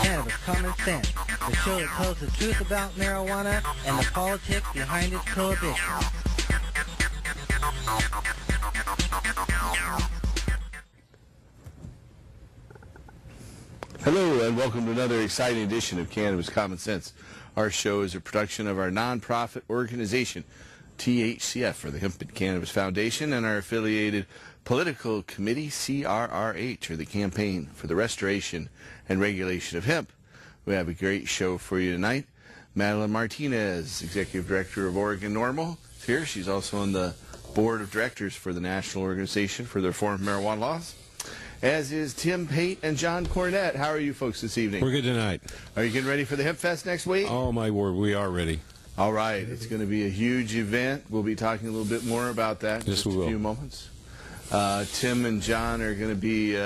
Cannabis Common Sense, the show that tells the truth about marijuana and the politics behind its prohibition. Hello and welcome to another exciting edition of Cannabis Common Sense. Our show is a production of our nonprofit organization, THCF, or the Hemp and Cannabis Foundation, and our affiliated political committee, CRRH, or the Campaign for the Restoration and Regulation of Hemp. We have a great show for you tonight. Madeline Martinez, Executive Director of Oregon NORML, is here. She's also on the Board of Directors for the National Organization for the Reform of Marijuana Laws. As is Tim Pate and John Cornett. How are you folks this evening? We're good tonight. Are you getting ready for the Hemp Fest next week? Oh, my word, we are ready. All right. It's going to be a huge event. We'll be talking a little bit more about that in just a few moments. Tim and John are going to be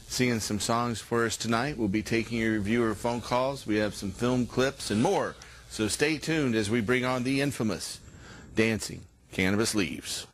singing some songs for us tonight. We'll be taking your viewer phone calls. We have some film clips and more. So stay tuned as we bring on the infamous Dancing Cannabis Leaves.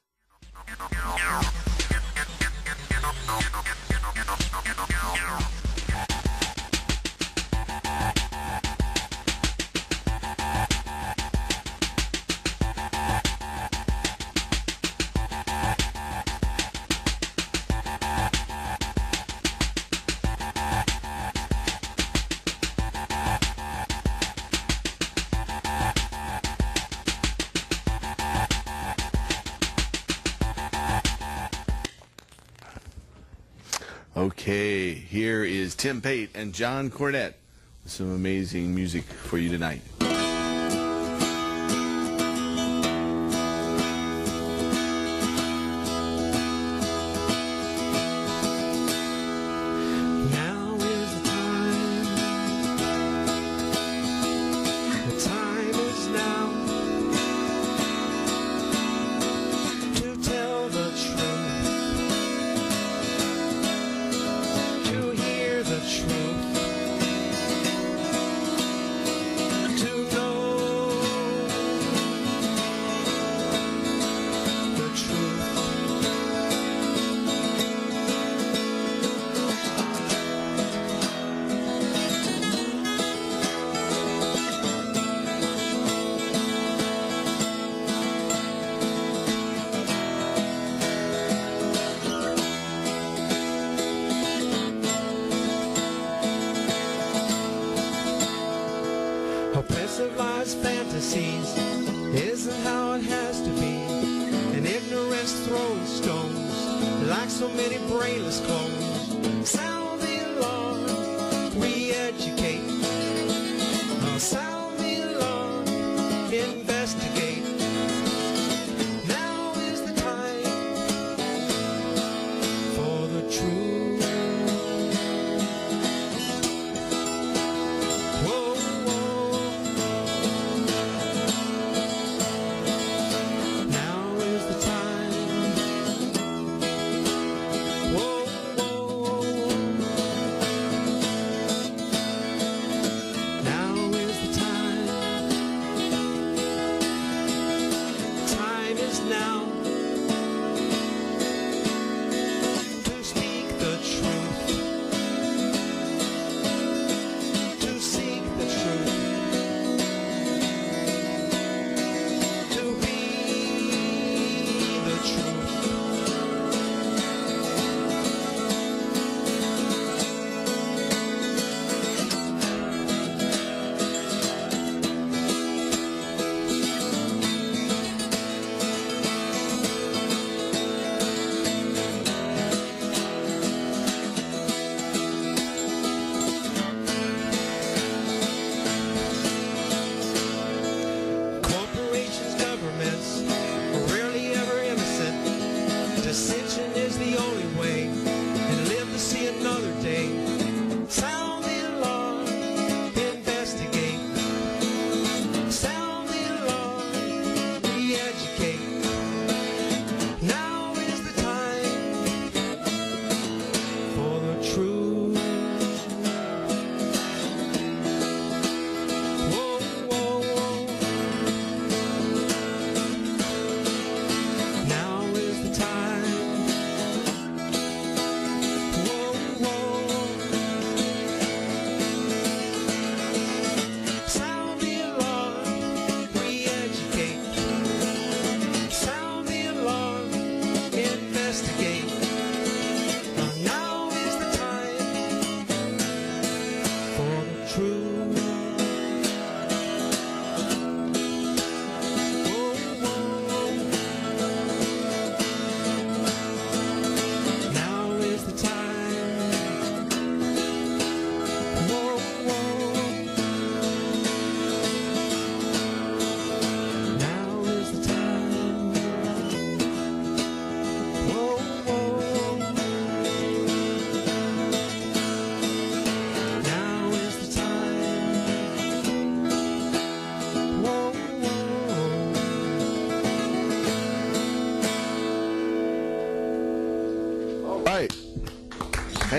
Okay, here is Tim Pate and John Cornett with some amazing music for you tonight. Civilized fantasies isn't how it has to be, and ignorance throws stones like so many brainless clones. Sound the alarm, re-educate. Sound the alarm, investigate. Now is the time for the truth. Whoa, whoa.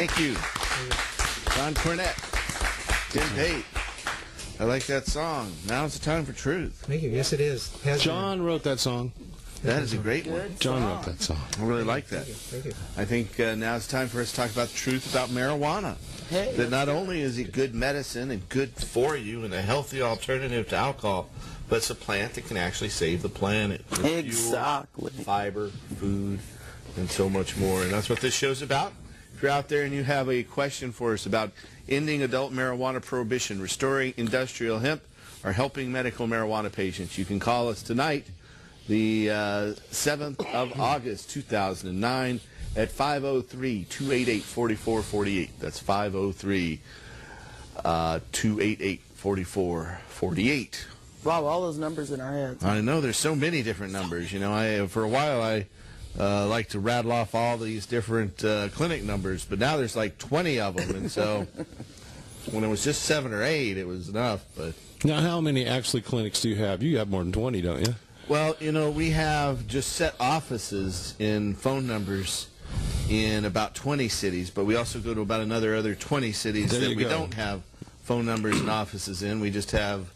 Thank you. John Cornette. Tim Pate. I like that song. Now's the time for truth. Thank you. Yes, it is. John wrote that song. That is a great one. John wrote that song. I really like that. Thank you. I think now it's time for us to talk about the truth about marijuana. That not only is it good medicine and good for you and a healthy alternative to alcohol, but it's a plant that can actually save the planet. With Exactly. fuel, fiber, food, and so much more. And that's what this show's about. If you're out there and you have a question for us about ending adult marijuana prohibition, restoring industrial hemp, or helping medical marijuana patients, you can call us tonight, the 7th of August, 2009, at 503-288-4448. That's 503-288-4448. Wow, all those numbers in our heads. I know there's so many different numbers. You know, for a while I like to rattle off all these different clinic numbers, but now there's like 20 of them, and so when it was just 7 or 8, it was enough. But now, how many actually clinics do you have? You have more than 20, don't you? well, you know, we have just set offices in phone numbers in about 20 cities, but we also go to about other 20 cities There that you we go. don't have phone numbers and offices in. We just have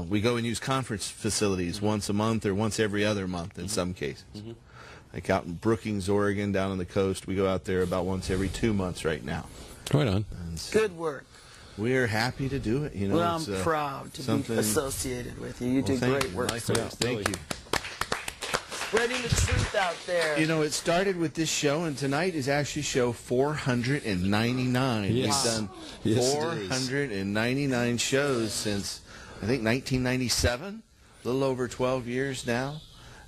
we go and use conference facilities once a month or once every other month in some cases. Like out in Brookings, Oregon, down on the coast, we go out there about once every 2 months right now. Right on. And so Good work. we're happy to do it. You know, Well, it's, I'm proud to something- be associated with you. You well, do thank great you. work. Likewise. sir. Thank you. Spreading the truth out there. You know, it started with this show, and tonight is actually show 499. Yes. We've done Yes, it is. 499 shows since, I think, 1997, a little over 12 years now.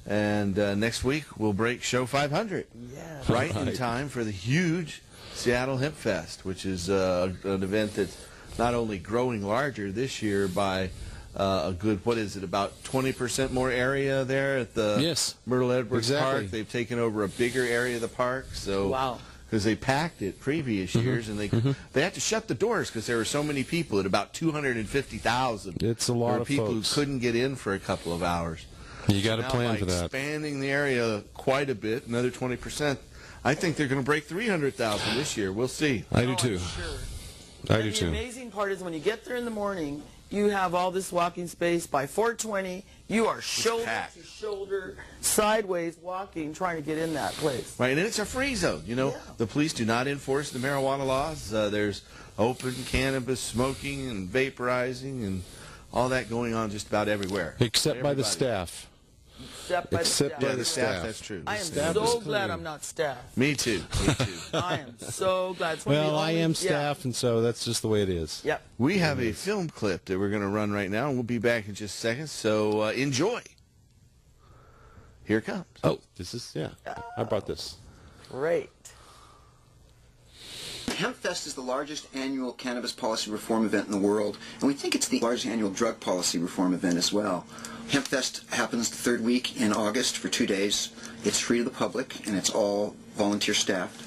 And next week, we'll break show 500, Yes. right in Right. time for the huge Seattle Hemp Fest, which is an event that's not only growing larger this year by a good, what is it, about 20% more area there at the Yes. Myrtle Edwards Exactly. Park. They've taken over a bigger area of the park, so Wow. because they packed it previous years, and they had to shut the doors because there were so many people at about 250,000. It's a lot There were of people folks. who couldn't get in for a couple of hours. You got to Now, plan by for that. expanding the area quite a bit, another 20%. I think they're going to break 300,000 this year. We'll see. I do Oh, too. I'm sure. I And do the too. amazing part is when you get there in the morning, you have all this walking space. By 4:20, you are shoulder packed. to shoulder, sideways walking, trying to get in that place. Right, and it's a free zone. You know, Yeah. the police do not enforce the marijuana laws. There's open cannabis smoking and vaporizing and all that going on just about everywhere. Except by the Everybody. staff. Except by Except the by Yeah, staff. the the staff, staff. that's true. I am staff is so clean. glad I'm not staff. Me too. Me too. I am so glad. It's one of the Well, I only- am yeah. staff, and so that's just the way it is. Yep. We have a film clip that we're going to run right now, and we'll be back in just a second, so enjoy. Here it comes. Oh, this is, yeah. I brought this. Great. HempFest is the largest annual cannabis policy reform event in the world, and we think it's the largest annual drug policy reform event as well. HempFest happens the third week in August for 2 days. It's free to the public, and it's all volunteer staffed.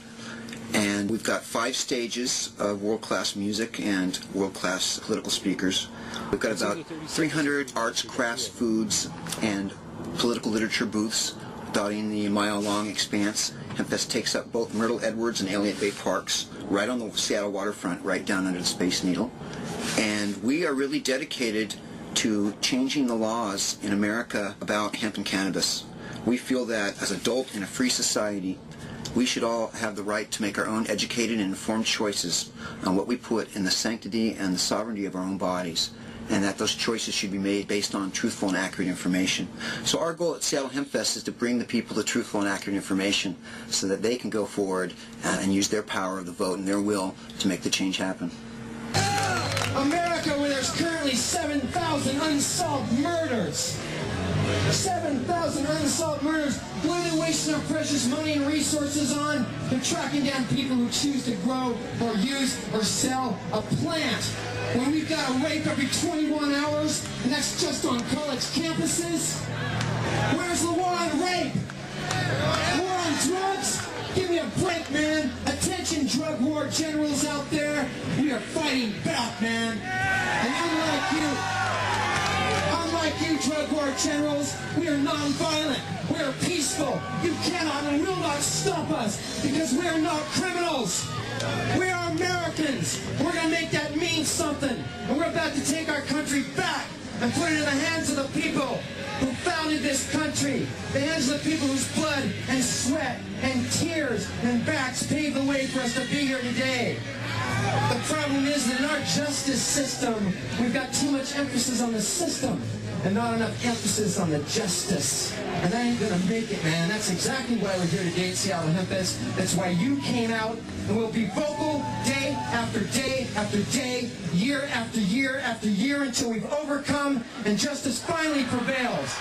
And we've got 5 stages of world-class music and world-class political speakers. We've got about 300 arts, crafts, foods, and political literature booths dotting the mile-long expanse. HempFest takes up both Myrtle Edwards and Elliott Bay Parks, right on the Seattle waterfront, right down under the Space Needle. And we are really dedicated to changing the laws in America about hemp and cannabis. We feel that as adult in a free society, we should all have the right to make our own educated and informed choices on what we put in the sanctity and the sovereignty of our own bodies, and that those choices should be made based on truthful and accurate information. So our goal at Seattle Hemp Fest is to bring the people the truthful and accurate information so that they can go forward and use their power of the vote and their will to make the change happen. America, where there's currently 7,000 unsolved murders. 7,000 unsolved murders. What are they wasting our precious money and resources on? They're tracking down people who choose to grow or use or sell a plant. When we've got a rape every 21 hours, and that's just on college campuses. Where's the war on rape? War on drugs? Give me a break, man. Attention, drug war generals out there. We are fighting back, man. And unlike like you drug war generals, we are non-violent. We are peaceful. You cannot and will not stop us because we are not criminals. We are Americans. We're going to make that mean something. And we're about to take our country back and put it in the hands of the people who founded this country. The hands of the people whose blood and sweat and tears and backs paved the way for us to be here today. The problem is that in our justice system, we've got too much emphasis on the system and not enough emphasis on the justice. And that ain't gonna make it, man. That's exactly why we're here today at Seattle Hemp Fest. That's why you came out, and we'll be vocal day after day after day, year after year after year until we've overcome and justice finally prevails.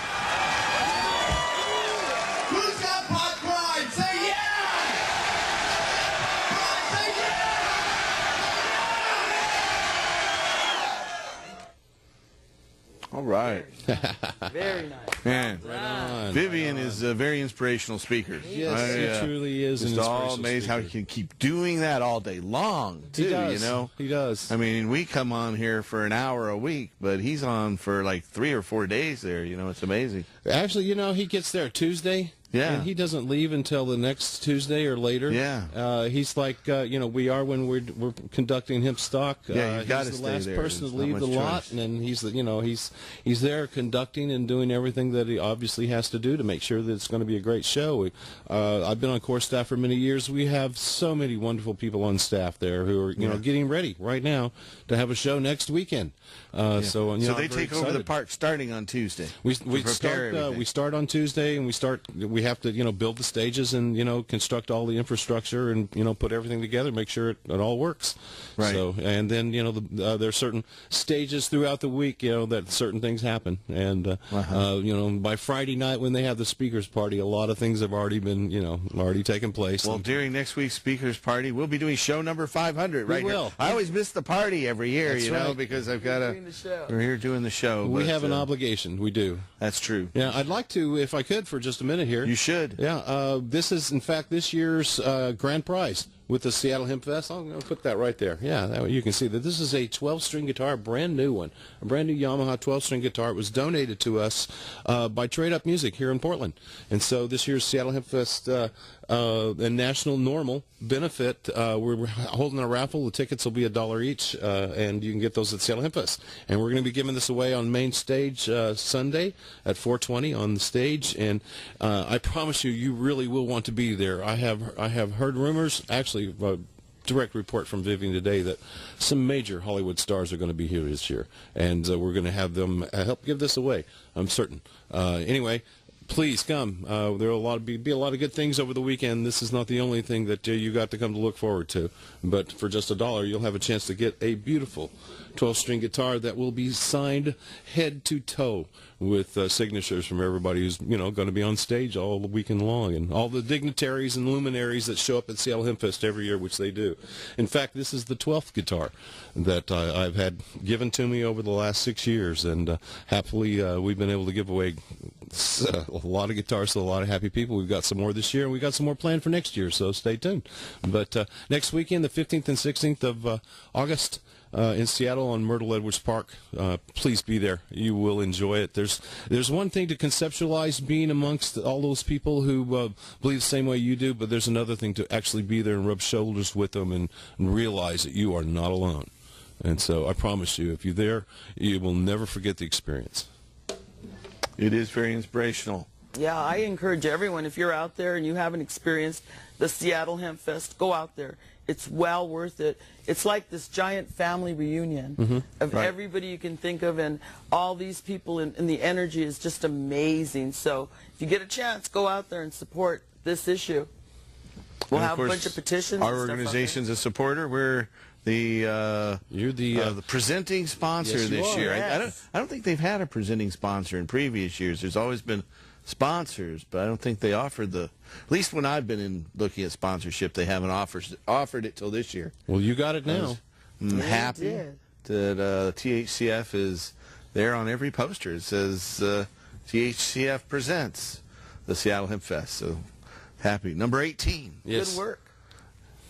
Who's got pot pride? Say yeah! Say yeah! All right. Very nice. Man, on. Vivian is a very inspirational speaker. Yes, he truly is an Just all inspirational amazed how he speaker. can keep doing that all day long, too, He does. you know? He does. I mean, we come on here for an hour a week, but he's on for like 3 or 4 days there, you know? It's amazing. Actually, you know, he gets there Tuesday. Yeah. And he doesn't leave until the next Tuesday or later. Yeah. He's like, you know, we are when we're godding hemp stock. Yeah, you've gotta he's the stay last there. person There's to not leave the much lot, choice. and he's the, you know, he's there conducting and doing everything that he obviously has to do to make sure that it's going to be a great show. I've been on core staff for many years. We have so many wonderful people on staff there who are, you know, getting ready right now to have a show next weekend. So, you So know, they I'm very take over the excited. park starting on Tuesday. We to prepare everything. start on Tuesday, and we have to, you know, build the stages and, you know, construct all the infrastructure and, you know, put everything together, make sure it all works. Right. So, and then, you know, there are certain stages throughout the week, you know, that certain things happen. And, you know, by Friday night when they have the speakers party, a lot of things have already been, you know, already taken place. Well, And- during next week's speakers party, we'll be doing show number 500 right will. here. I always miss the party every year, That's you know, right. because I've got to. Doing the show. We're here doing the show. we but, have an obligation. We do. That's true. Yeah, I'd like to, if I could, for just a minute here. You should. Yeah, this is, in fact, this year's grand prize with the Seattle Hemp Fest. I'm going to put that right there. Yeah, that way you can see that this is a 12-string guitar, a brand new one, a brand new Yamaha 12-string guitar. It was donated to us by Trade Up Music here in Portland. And so this year's Seattle Hemp Fest and National Normal benefit, we're holding a raffle. The tickets will be $1 each, and you can get those at Seattle Hemp Fest. And we're going to be giving this away on main stage Sunday at 4:20 on the stage. And I promise you, you really will want to be there. I have heard rumors, actually, direct report from Vivian today that some major Hollywood stars are going to be here this year, and we're going to have them help give this away. I'm certain. Anyway. Please come. There will be a lot of good things over the weekend. This is not the only thing that you got to come to look forward to. But for just $1, you'll have a chance to get a beautiful 12-string guitar that will be signed head to toe with signatures from everybody who's, you know, going to be on stage all the weekend long, and all the dignitaries and luminaries that show up at Seattle Hemp Fest every year, which they do. In fact, this is the 12th guitar that I've had given to me over the last 6 years, and happily we've been able to give away a lot of guitars to a lot of happy people. We've got some more this year, and we've got some more planned for next year, so stay tuned. But next weekend, the 15th and 16th of August, in Seattle on Myrtle Edwards Park, please be there. You will enjoy it. There's one thing to conceptualize being amongst all those people who believe the same way you do, but there's another thing to actually be there and rub shoulders with them and realize that you are not alone. And so I promise you, if you're there, you will never forget the experience. It is very inspirational. Yeah, I encourage everyone, if you're out there and you haven't experienced the Seattle Hemp Fest, go out there. It's well worth it. It's like this giant family reunion of everybody you can think of, and all these people, and the energy is just amazing. So if you get a chance, go out there and support this issue. We'll And of have a course, bunch of petitions. Our and stuff out organization's a supporter. We're the You're the presenting sponsor Yes, you this are. year. Yes. I don't think they've had a presenting sponsor in previous years. There's always been sponsors, but I don't think they offered the. At least when I've been in looking at sponsorship, they haven't offered it till this year. well, you got it now. I'm Yeah, happy you did. that THCF is there on every poster. It says THCF presents the Seattle Hemp Fest. So happy. Number 18. there. Good work.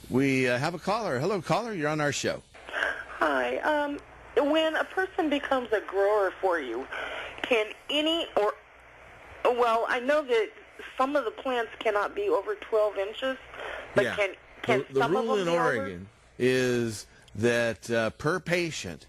We have a caller. Hello, caller. You're on our show. Hi. When a person becomes a grower for you, can well, I know that some of the plants cannot be over 12 inches, but Yeah. can The some rule of them in be Oregon is that per patient,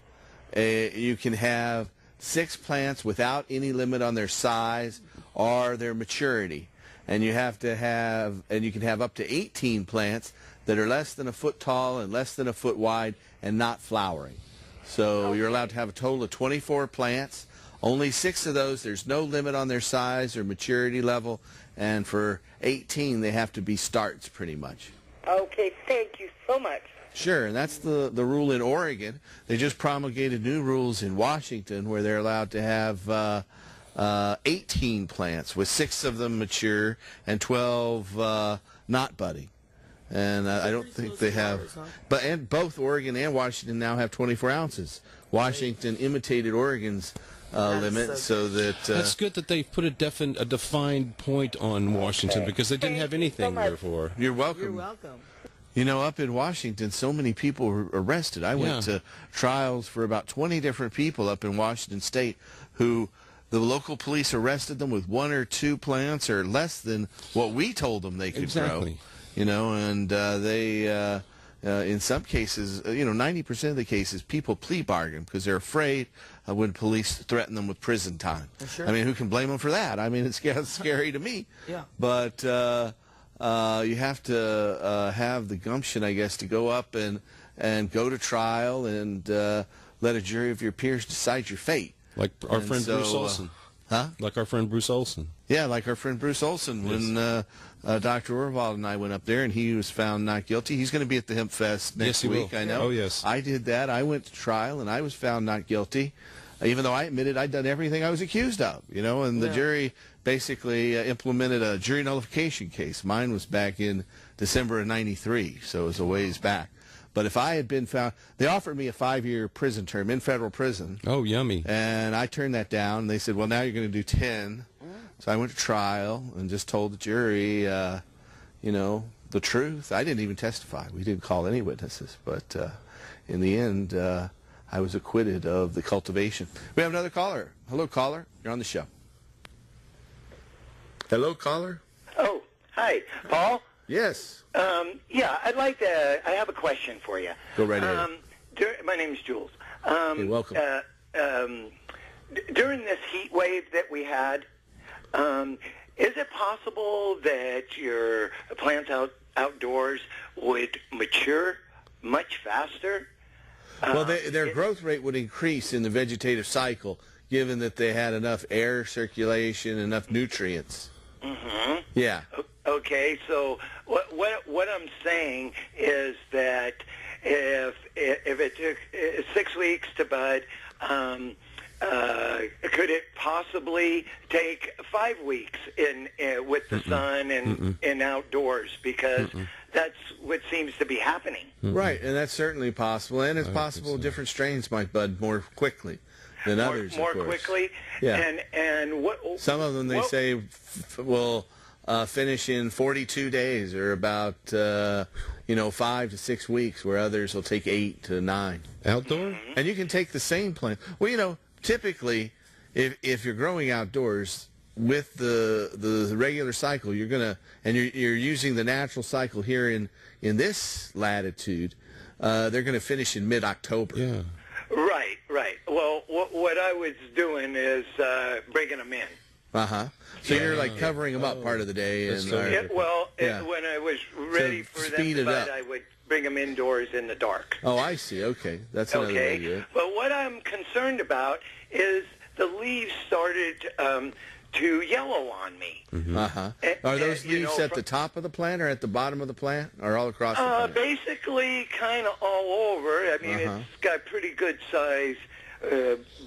you can have 6 plants without any limit on their size or their maturity, and you can have up to 18 plants that are less than a foot tall and less than a foot wide and not flowering. So you're allowed to have a total of 24 plants. Only 6 of those, there's no limit on their size or maturity level, and for 18, they have to be starts pretty much. Okay, thank you so much. Sure, and that's the rule in Oregon. They just promulgated new rules in Washington where they're allowed to have 18 plants, with 6 of them mature and 12 not budding. And I don't think they have, and both Oregon and Washington now have 24 ounces. Washington imitated Oregon's limit, so that that's good that they put a defined point on Washington, because they didn't have anything before. You're welcome. You're welcome. You know, up in Washington, so many people were arrested. I went to trials for about 20 different people up in Washington State who the local police arrested them with 1 or 2 plants or less than what we told them they could grow. You know, and they, in some cases, 90% of the cases, people plea bargain because they're afraid when police threaten them with prison time. Sure. I mean, who can blame them for that? I mean, it's scary to me. Yeah. But you have to have the gumption, I guess, to go up and go to trial and let a jury of your peers decide your fate. Like our friend Bruce Olson. Like our friend Bruce Olson. Yeah, like our friend Bruce Olson. When Dr. Orvald and I went up there and he was found not guilty. He's going to be at the Hemp Fest next week, I know. Oh, yes. I did that. I went to trial and I was found not guilty, even though I admitted I'd done everything I was accused of, and the jury basically implemented a jury nullification case. Mine was back in December of '93, so it was a ways back. But if I had been found, they offered me a 5-year prison term in federal prison. Oh, yummy. And I turned that down. They said, well, now you're going to do 10. So I went to trial and just told the jury, the truth. I didn't even testify. We didn't call any witnesses. But in the end, I was acquitted of the cultivation. We have another caller. Hello, caller. You're on the show. Hello, caller. Oh, hi. Paul? Yes. Yeah, I have a question for you. Go right ahead. My name's Jules. You're welcome. During this heat wave that we had, is it possible that your plants outdoors would mature much faster? Well, their growth rate would increase in the vegetative cycle, given that they had enough air circulation, enough nutrients. Mm-hmm. Yeah. Okay, so what I'm saying is that if it took 6 weeks to bud, could it possibly take 5 weeks with the sun and outdoors? Because that's what seems to be happening. Right, and that's certainly possible. And it's possible different strains might bud more quickly than others, More of course. quickly? Yeah. And what? Some of them, they say, will finish in 42 days or about 5 to 6 weeks, where others will take 8 to 9. Outdoor? And you can take the same plant. Well, typically, if you're growing outdoors with the regular cycle, you're gonna, and you're using the natural cycle here in this latitude, they're gonna finish in mid-October. Yeah. Right. Well, what I was doing is bringing them in. Uh-huh. So you're like covering them up part of the day. And when I was ready for them to bud, I would bring them indoors in the dark. Oh, I see. Okay. That's another way to do it. But what I'm concerned about is the leaves started to yellow on me. Uh-huh. Are those leaves at the top of the plant or at the bottom of the plant or all across the plant? Basically kind of all over. I mean, it's got pretty good size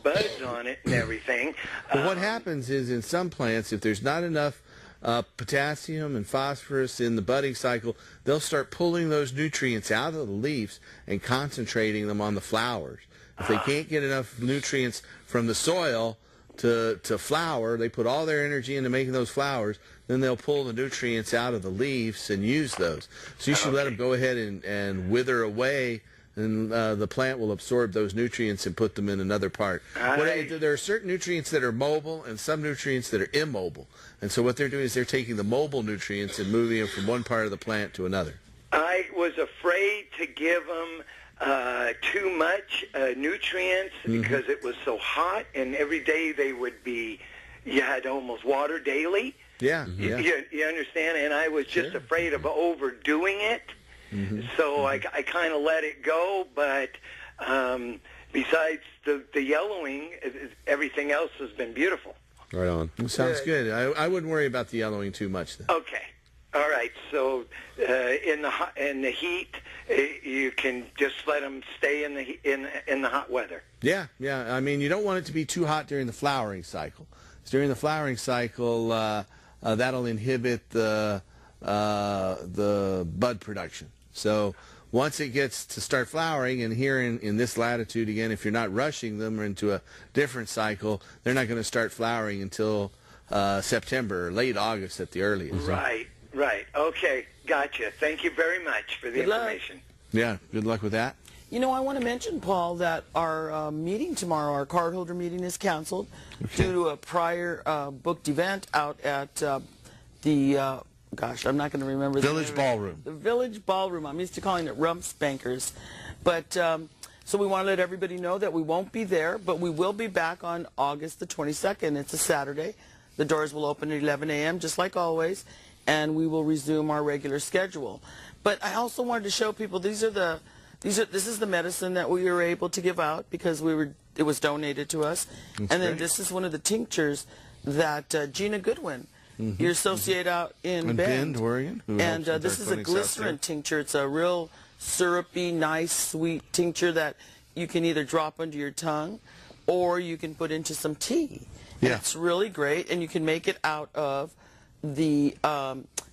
buds on it and everything. Well, what happens is in some plants, if there's not enough potassium and phosphorus in the budding cycle, they'll start pulling those nutrients out of the leaves and concentrating them on the flowers. If they can't get enough nutrients from the soil to flower, they put all their energy into making those flowers, then they'll pull the nutrients out of the leaves and use those. So you should let them go ahead and wither away and the plant will absorb those nutrients and put them in another part. There are certain nutrients that are mobile and some nutrients that are immobile. And so what they're doing is they're taking the mobile nutrients and moving them from one part of the plant to another. I was afraid to give them too much nutrients because it was so hot, and every day they would be, you had to almost water daily. Yeah. You understand? And I was just afraid of overdoing it. So I kind of let it go. But besides the yellowing, everything else has been beautiful. Right on. Sounds good. I wouldn't worry about the yellowing too much then. Okay. All right. So in the heat, you can just let them stay in the hot weather. Yeah. I mean, you don't want it to be too hot during the flowering cycle. During the flowering cycle, that'll inhibit the bud production. So once it gets to start flowering, and here in this latitude, again, if you're not rushing them into a different cycle, they're not going to start flowering until September or late August at the earliest. Right. Okay. Gotcha. Thank you very much for the information. Yeah. Good luck with that. You know, I want to mention, Paul, that our meeting tomorrow, our cardholder meeting, is canceled due to a prior booked event out at the, gosh, I'm not going to remember. Village Ballroom. The Village Ballroom. I'm used to calling it Rumps Bankers. But, so we want to let everybody know that we won't be there, but we will be back on August the 22nd. It's a Saturday. The doors will open at 11 a.m., just like always, and we will resume our regular schedule. But I also wanted to show people this is the medicine that we were able to give out because it was donated to us. That's and then great. This is one of the tinctures that Gina Goodwin, your associate out in Bend, Oregon. And this is a glycerin tincture. It's a real syrupy, nice, sweet tincture that you can either drop under your tongue or you can put into some tea. And it's really great, and you can make it out of the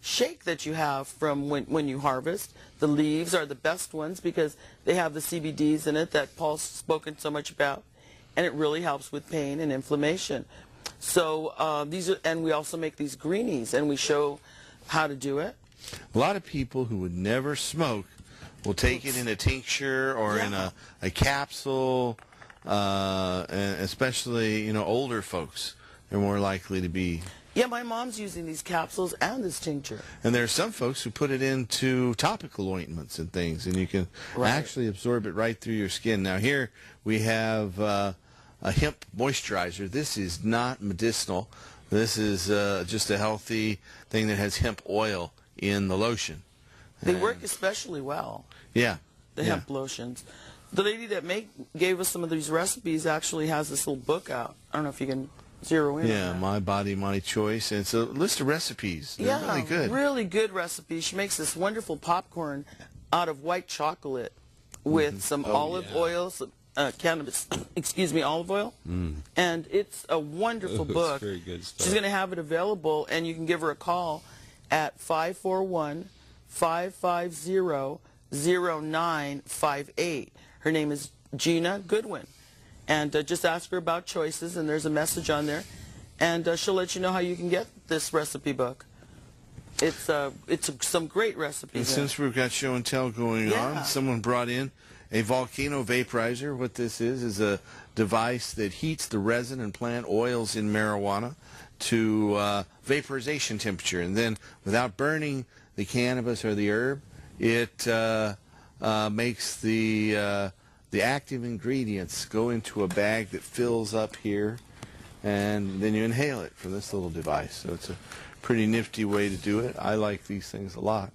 shake that you have from when you harvest. The leaves are the best ones because they have the CBDs in it that Paul's spoken so much about, and it really helps with pain and inflammation. So and we also make these greenies, and we show how to do it. A lot of people who would never smoke will take it in a tincture or in a capsule, and especially older folks. They're more likely to be. Yeah, my mom's using these capsules and this tincture. And there are some folks who put it into topical ointments and things, and you can actually absorb it right through your skin. Now here we have a hemp moisturizer. This is not medicinal. This is just a healthy thing that has hemp oil in the lotion. They work especially well. Yeah. The hemp lotions. The lady that gave us some of these recipes actually has this little book out. I don't know if you can zero in. Yeah, My Body, My Choice. And it's a list of recipes. They're really good. Really good recipes. She makes this wonderful popcorn out of white chocolate with some olive oil, some cannabis, olive oil. And it's a wonderful book. Very good stuff. She's going to have it available, and you can give her a call at 541-550-0958. Her name is Gina Goodwin. And just ask her about choices, and there's a message on there. And she'll let you know how you can get this recipe book. It's some great recipes. And since we've got show and tell going on, someone brought in a volcano vaporizer. What this is a device that heats the resin and plant oils in marijuana to vaporization temperature. And then without burning the cannabis or the herb, it makes the active ingredients go into a bag that fills up here, and then you inhale it from this little device. So it's a pretty nifty way to do it. I like these things a lot.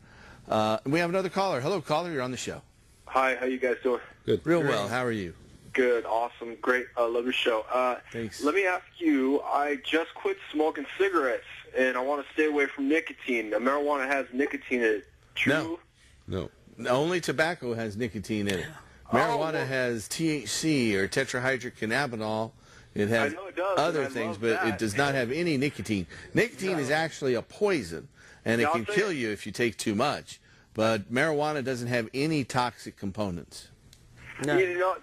We have another caller. Hello, caller. You're on the show. Hi. How you guys doing? Good. Real well. How are you? Good. Awesome. Great. Love your show. Thanks. Let me ask you, I just quit smoking cigarettes, and I want to stay away from nicotine. Marijuana has nicotine in it. True? No. Only tobacco has nicotine in it. Marijuana has THC or tetrahydrocannabinol. It has other things, but it does not have any nicotine. Nicotine is actually a poison, and it can kill you if you take too much. But marijuana doesn't have any toxic components. No.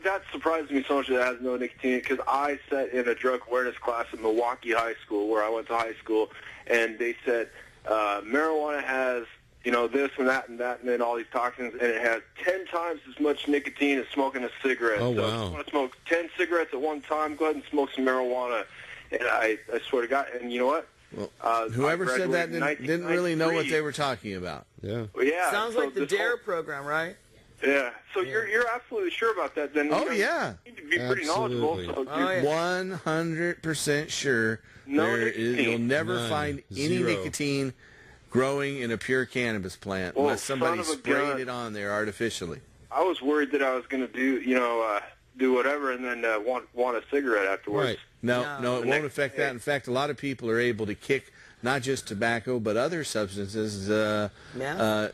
That surprises me so much that it has no nicotine, because I sat in a drug awareness class at Milwaukee High School, where I went to high school, and they said marijuana has this and that and that, and then all these toxins, and it has 10 times as much nicotine as smoking a cigarette. Oh, so wow. if you want to smoke 10 cigarettes at one time, go ahead and smoke some marijuana. And I swear to God, and you know what? Well, whoever said that didn't really know what they were talking about. Yeah. Well, yeah. Sounds like the DARE program, right? Yeah. So you're absolutely sure about that? Then Yeah. you need to be pretty knowledgeable. So Oh, yeah. 100% sure No nicotine. you'll never None. find any Zero. nicotine growing in a pure cannabis plant Well, unless somebody son of a sprayed gun. it on there artificially. I was worried that I was going to do whatever and then want a cigarette afterwards. Right. No, No. it won't affect that. In fact, a lot of people are able to kick not just tobacco, but other substances,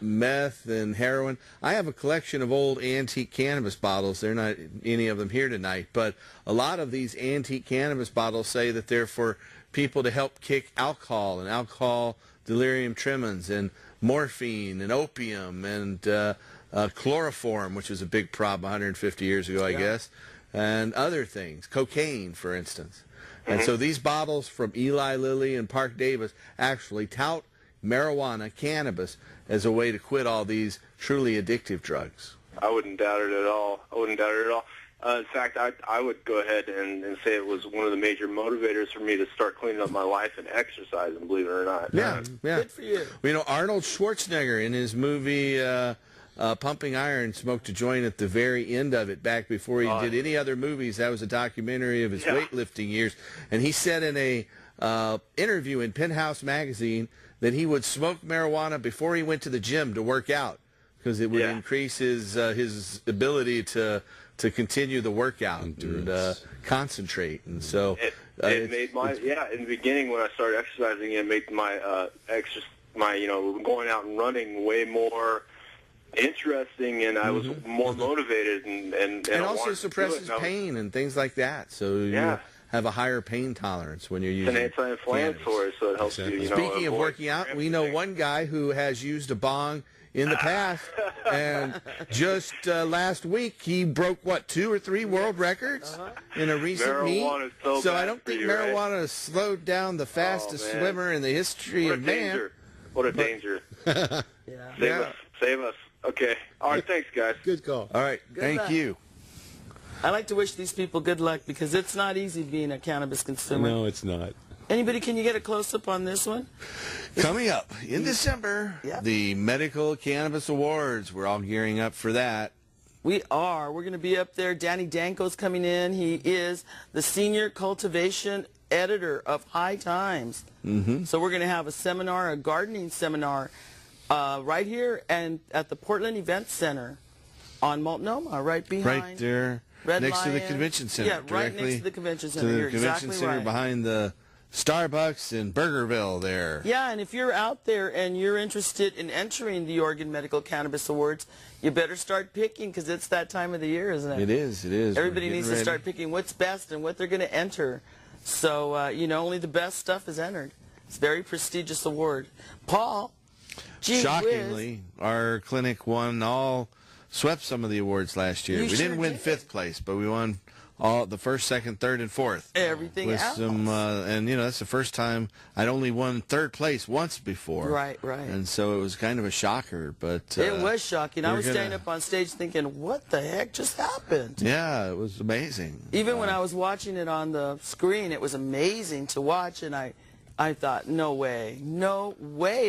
meth and heroin. I have a collection of old antique cannabis bottles. They're not any of them here tonight, but a lot of these antique cannabis bottles say that they're for people to help kick alcohol and alcohol delirium tremens and morphine and opium and chloroform, which was a big problem 150 years ago, I guess, and other things, cocaine, for instance. And so these bottles from Eli Lilly and Park Davis actually tout marijuana, cannabis, as a way to quit all these truly addictive drugs. I wouldn't doubt it at all. In fact, I would go ahead and say it was one of the major motivators for me to start cleaning up my life and exercising, believe it or not. Yeah. Good for you. Well, Arnold Schwarzenegger in his movie Pumping Iron smoked a joint at the very end of it back before he did any other movies. That was a documentary of his weightlifting years. And he said in a interview in Penthouse magazine that he would smoke marijuana before he went to the gym to work out because it would increase his ability to continue the workout and concentrate. And so it made my in the beginning when I started exercising, it made my going out and running way more interesting, and I was more motivated, and I also wanted to suppresses do it. pain and things like that. So you have a higher pain tolerance when you're It's using an anti-inflammatory, so it helps you. Speaking of avoid working out, we know one guy who has used a bong in the past, and just last week he broke 2 or 3 world records in a recent meet. Marijuana is so So I bad don't for think you, right? marijuana has slowed down the fastest man. swimmer in the history What of a man. danger! What a danger! Yeah. Save us. Okay. All right. Thanks, guys. Good call. All right, thank luck. you. I like to wish these people good luck because it's not easy being a cannabis consumer. No, it's not. Anybody, can you get a close-up on this one? Coming up in December, the Medical Cannabis Awards. We're all gearing up for that. We are. We're going to be up there. Danny Danko's coming in. He is the senior cultivation editor of High Times. So we're going to have a seminar, a gardening seminar, right here and at the Portland Event Center on Multnomah, right behind. Right there, Red next to the Lion. convention center. Yeah, right directly next to the convention to center. the You're convention exactly center right. behind the Starbucks in Burgerville there. Yeah, and if you're out there and you're interested in entering the Oregon Medical Cannabis Awards, you better start picking because it's that time of the year, isn't it? It is. Everybody needs to start picking what's best and what they're going to enter. So, only the best stuff is entered. It's a very prestigious award. Paul, gee shockingly, our clinic swept some of the awards last year. You We sure didn't win did. 5th place, but we won all the 1st, 2nd, 3rd, and 4th. Everything with else. some, and that's the first time I'd only won 3rd place once before. Right. And so it was kind of a shocker, but It was shocking. I we're was standing up on stage thinking, what the heck just happened? Yeah, it was amazing. Even when I was watching it on the screen, it was amazing to watch, and I thought, no way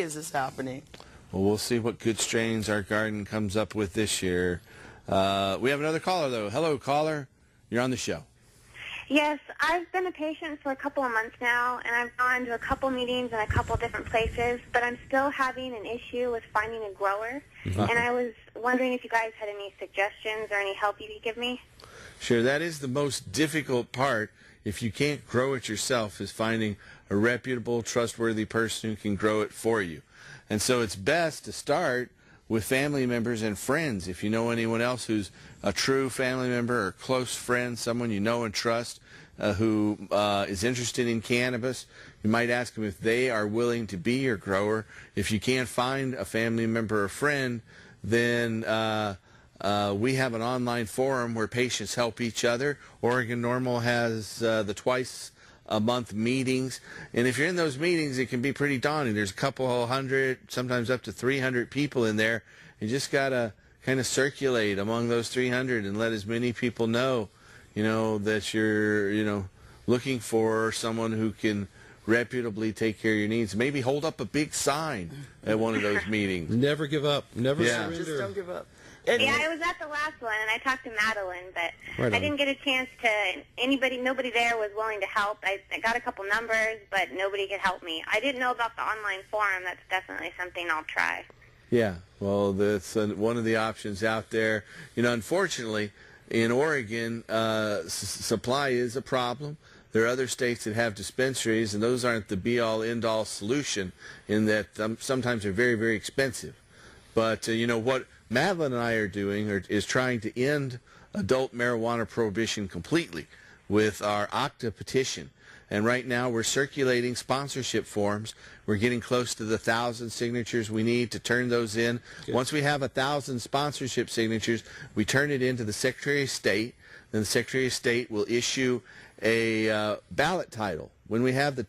is this happening. Well, we'll see what good strains our garden comes up with this year. We have another caller, though. Hello, caller. You're on the show. Yes, I've been a patient for a couple of months now, and I've gone to a couple meetings in a couple different places, but I'm still having an issue with finding a grower, and I was wondering if you guys had any suggestions or any help you could give me. Sure, that is the most difficult part. If you can't grow it yourself, is finding a reputable, trustworthy person who can grow it for you. And so it's best to start with family members and friends. If you know anyone else who's a true family member or close friend, someone you know and trust who is interested in cannabis, you might ask them if they are willing to be your grower. If you can't find a family member or friend, then we have an online forum where patients help each other. Oregon Normal has the twice a month meetings. And if you're in those meetings, it can be pretty daunting. There's a couple hundred, sometimes up to 300 people in there. You just got to kind of circulate among those 300 and let as many people know, that you're, looking for someone who can reputably take care of your needs. Maybe hold up a big sign at one of those meetings. Never give up. Never surrender. Just don't give up. Yeah, I was at the last one, and I talked to Madeline, but I didn't get a chance to, nobody there was willing to help. I got a couple numbers, but nobody could help me. I didn't know about the online forum. That's definitely something I'll try. Yeah, well, that's one of the options out there. Unfortunately, in Oregon, supply is a problem. There are other states that have dispensaries, and those aren't the be-all, end-all solution in that sometimes they're very, very expensive. But, what Madeline and I are doing is trying to end adult marijuana prohibition completely with our OCTA petition. And right now we're circulating sponsorship forms. We're getting close to the 1,000 signatures we need to turn those in. Good. Once we have 1,000 sponsorship signatures, we turn it into the Secretary of State. Then the Secretary of State will issue a ballot title. When we have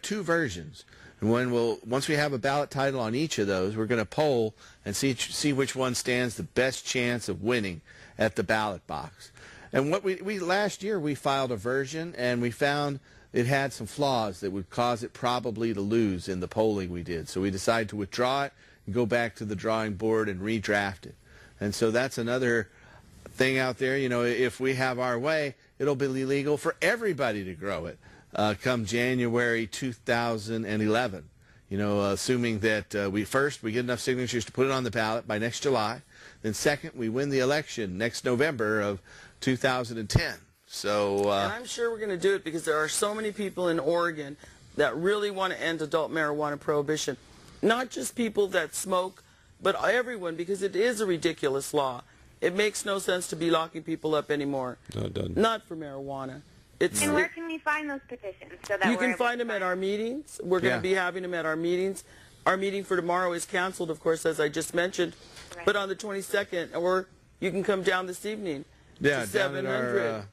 two versions. And once we have a ballot title on each of those, we're going to poll and see which one stands the best chance of winning at the ballot box. And what we last year we filed a version, and we found it had some flaws that would cause it probably to lose in the polling we did. So we decided to withdraw it and go back to the drawing board and redraft it. And so that's another thing out there. If we have our way, it'll be legal for everybody to grow it. Come January 2011, assuming that we get enough signatures to put it on the ballot by next July. Then second, we win the election next November of 2010. So and I'm sure we're going to do it because there are so many people in Oregon that really want to end adult marijuana prohibition. Not just people that smoke, but everyone, because it is a ridiculous law. It makes no sense to be locking people up anymore. No, it doesn't. Not for marijuana. And where can we find those petitions? So that you can find them at our meetings. We're going to be having them at our meetings. Our meeting for tomorrow is canceled, of course, as I just mentioned. Right. But on the 22nd, or you can come down this evening to 700. Down at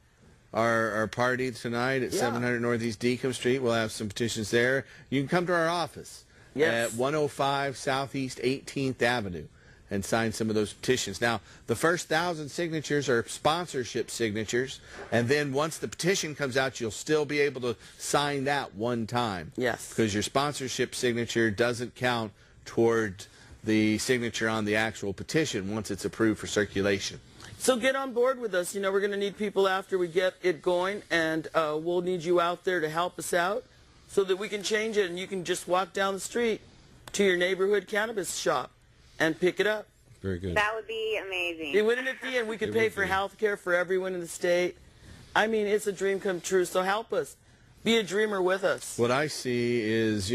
our party tonight at 700 Northeast Deacon Street. We'll have some petitions there. You can come to our office at 105 Southeast 18th Avenue and sign some of those petitions. Now, the first 1,000 signatures are sponsorship signatures, and then once the petition comes out, you'll still be able to sign that one time. Yes. Because your sponsorship signature doesn't count toward the signature on the actual petition once it's approved for circulation. So get on board with us. We're going to need people after we get it going, and we'll need you out there to help us out so that we can change it, and you can just walk down the street to your neighborhood cannabis shop and pick it up. Very good. That would be amazing. Wouldn't it be? And we could pay for health care for everyone in the state. I mean, it's a dream come true, so help us. Be a dreamer with us. What I see is,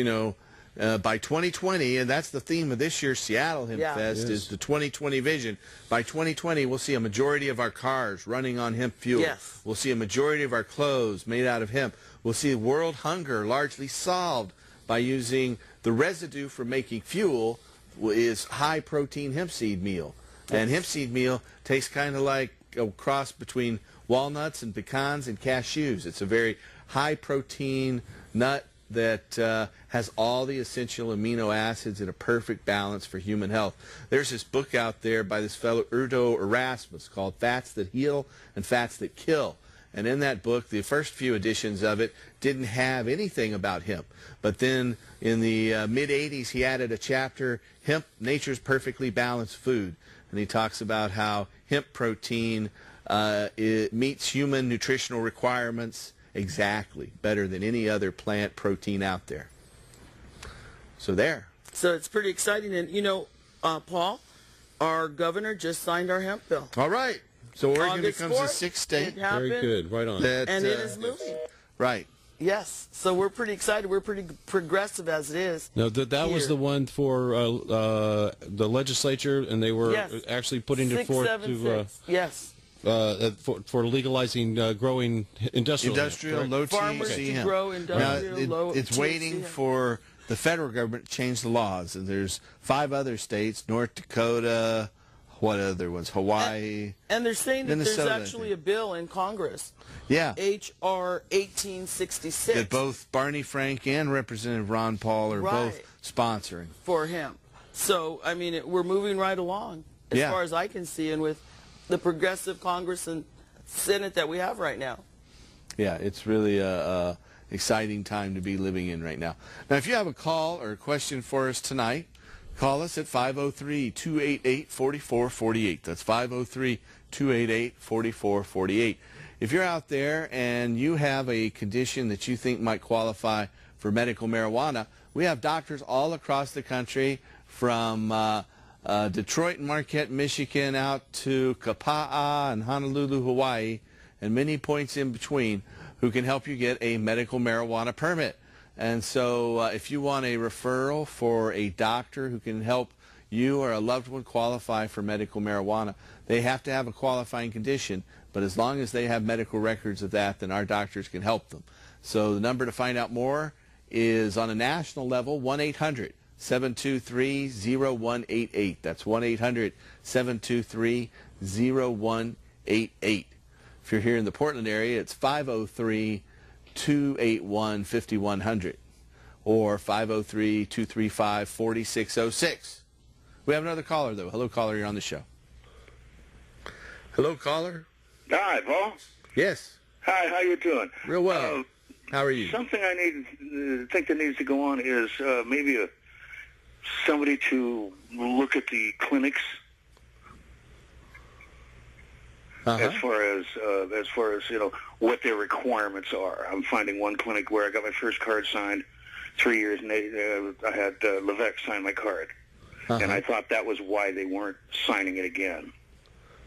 by 2020, and that's the theme of this year's Seattle Hemp Fest, is the 2020 vision. By 2020, we'll see a majority of our cars running on hemp fuel. Yes. We'll see a majority of our clothes made out of hemp. We'll see world hunger largely solved by using the residue from making fuel is high-protein hemp seed meal. And hemp seed meal tastes kind of like a cross between walnuts and pecans and cashews. It's a very high-protein nut that has all the essential amino acids in a perfect balance for human health. There's this book out there by this fellow Udo Erasmus called Fats That Heal and Fats That Kill. And in that book, the first few editions of it didn't have anything about hemp. But then in the mid-'80s, he added a chapter, Hemp, Nature's Perfectly Balanced Food. And he talks about how hemp protein it meets human nutritional requirements exactly, better than any other plant protein out there. So there. So it's pretty exciting. And, Paul, our governor just signed our hemp bill. All right. So Oregon August becomes 4th, a sixth state. Very good. Right on. And it is moving. Right. Yes. So we're pretty excited. We're pretty progressive as it is. No, that was the one for the legislature, and they were actually putting it forth to for legalizing growing industrial low farmers THC to grow industrial low it's waiting for the federal government to change the laws, and there's 5 other states, North Dakota, what other ones? Hawaii. And they're saying that Minnesota, there's actually a bill in Congress. Yeah. H.R. 1866. That both Barney Frank and Representative Ron Paul are both sponsoring. For him. So, I mean, we're moving right along as far as I can see, and with the progressive Congress and Senate that we have right now. Yeah, it's really a exciting time to be living in right now. Now, if you have a call or a question for us tonight, call us at 503-288-4448. That's 503-288-4448. If you're out there and you have a condition that you think might qualify for medical marijuana, we have doctors all across the country from Detroit and Marquette, Michigan, out to Kapa'a and Honolulu, Hawaii, and many points in between, who can help you get a medical marijuana permit. And so if you want a referral for a doctor who can help you or a loved one qualify for medical marijuana, they have to have a qualifying condition, but as long as they have medical records of that, then our doctors can help them. So the number to find out more is on a national level, 1-800-723-0188. That's 1-800-723-0188. If you're here in the Portland area, it's 503-281-5100 or 503-235-4606. We have another caller, though. Hello, caller. You're on the show. Hello, caller. Hi, Paul. Yes. Hi, how you doing? Real well. How are you? Something I think that needs to go on is maybe somebody to look at the clinics. As far as what their requirements are. I'm finding one clinic where I got my first card signed 3 years, and I had Levesque sign my card, and I thought that was why they weren't signing it again.